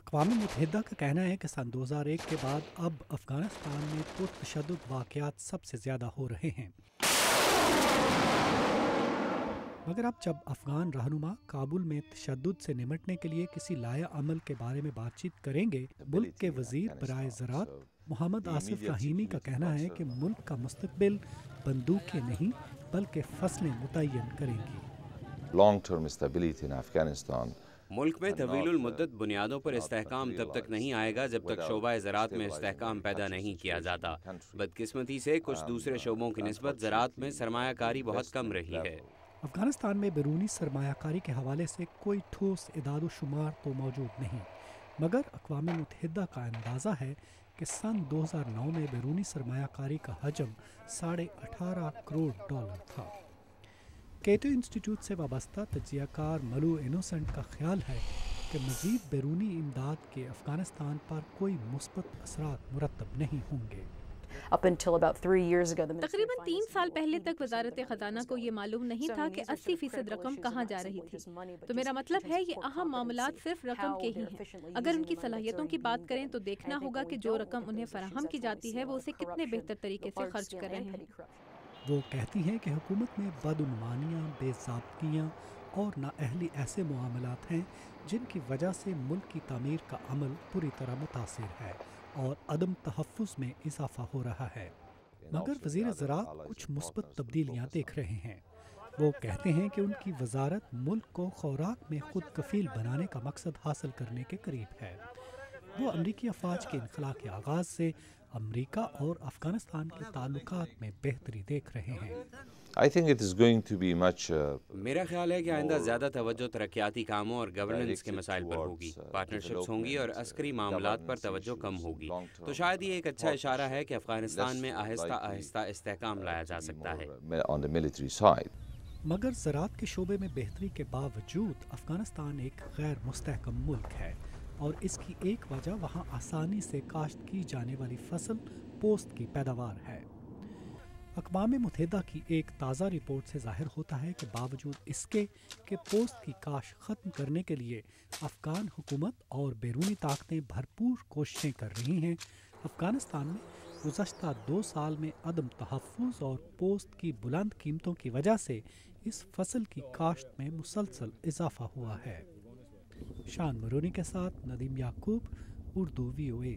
اقوام متحدہ کا کہنا ہے کہ سن 2001 کے بعد اب افغانستان میں پرتشدد واقعات سب سے زیادہ ہو رہے ہیں، مگر اب جب افغان رہنما کابل میں تشدد سے نمٹنے کے لیے کسی لائحہ عمل کے بارے میں بات چیت کریں گے، ملک کے وزیر برائے زراعت محمد آصف فہیمی کا کہنا ہے کہ ملک کا مستقبل بندوقیں نہیں بلکہ فصلیں متعین کریں گی۔ ملک میں طویل المدت بنیادوں پر استحکام تب تک نہیں آئے گا جب تک شعبہ زراعت میں استحکام پیدا نہیں کیا جاتا۔ بدقسمتی سے کچھ دوسرے شعبوں کی نسبت زراعت میں سرمایہ کاری بہت کم رہی ہے۔ افغانستان میں بیرونی سرمایہ کاری کے حوالے سے کوئی ٹھوس اعداد و شمار تو موجود نہیں، مگر اقوام متحدہ کا اندازہ ہے کہ سن 2009 میں بیرونی سرمایہ کاری کا حجم $18.5 کروڑ تھا۔ کیٹو انسٹیٹیوٹ سے وابستہ تجزیہ کار ملو انوسنٹ کا خیال ہے کہ مزید بیرونی امداد کے افغانستان پر کوئی مثبت اثرات مرتب نہیں ہوں گے۔ تقریباً 3 سال پہلے تک وزارت خزانہ کو یہ معلوم نہیں تھا کہ 80% رقم کہاں جا رہی تھی، تو میرا مطلب ہے یہ اہم معاملات صرف رقم کے ہی ہیں۔ اگر ان کی صلاحیتوں کی بات کریں تو دیکھنا ہوگا کہ جو رقم انہیں فراہم کی جاتی ہے وہ اسے کتنے بہتر طریقے سے خرچ کر رہے ہیں۔ وہ کہتی ہیں کہ حکومت میں بدعنوانیاں، بے ضابطگیاں اور نااہلی ایسے معاملات ہیں جن کی وجہ سے ملک کی تعمیر کا عمل پوری طرح متاثر ہے اور عدم تحفظ میں اضافہ ہو رہا ہے، مگر وزیر زراعت کچھ مثبت تبدیلیاں دیکھ رہے ہیں۔ وہ کہتے ہیں کہ ان کی وزارت ملک کو خوراک میں خود کفیل بنانے کا مقصد حاصل کرنے کے قریب ہے۔ وہ امریکی افواج کے انخلا کے آغاز سے امریکہ اور افغانستان کے تعلقات میں بہتری دیکھ رہے ہیں۔ میرا خیال ہے کہ آئندہ زیادہ توجہ ترقیاتی کاموں اور گورننس کے مسائل پر ہوگی، پارٹنرشپس ہوں گی اور عسکری معاملات پر توجہ کم ہوگی۔ تو شاید یہ ایک اچھا اشارہ ہے کہ افغانستان میں آہستہ آہستہ استحکام لایا جا سکتا ہے۔ مگر زراعت کے شعبے میں بہتری کے باوجود افغانستان ایک غیر مستحکم ملک ہے، اور اس کی ایک وجہ وہاں آسانی سے کاشت کی جانے والی فصل پوست کی پیداوار ہے۔ اقوام متحدہ کی ایک تازہ رپورٹ سے ظاہر ہوتا ہے کہ باوجود اس کے کہ پوست کی کاشت ختم کرنے کے لیے افغان حکومت اور بیرونی طاقتیں بھرپور کوششیں کر رہی ہیں، افغانستان میں گزشتہ 2 سال میں عدم تحفظ اور پوست کی بلند قیمتوں کی وجہ سے اس فصل کی کاشت میں مسلسل اضافہ ہوا ہے۔ شان مرونی کے ساتھ ندیم یعقوب، اردو VOA۔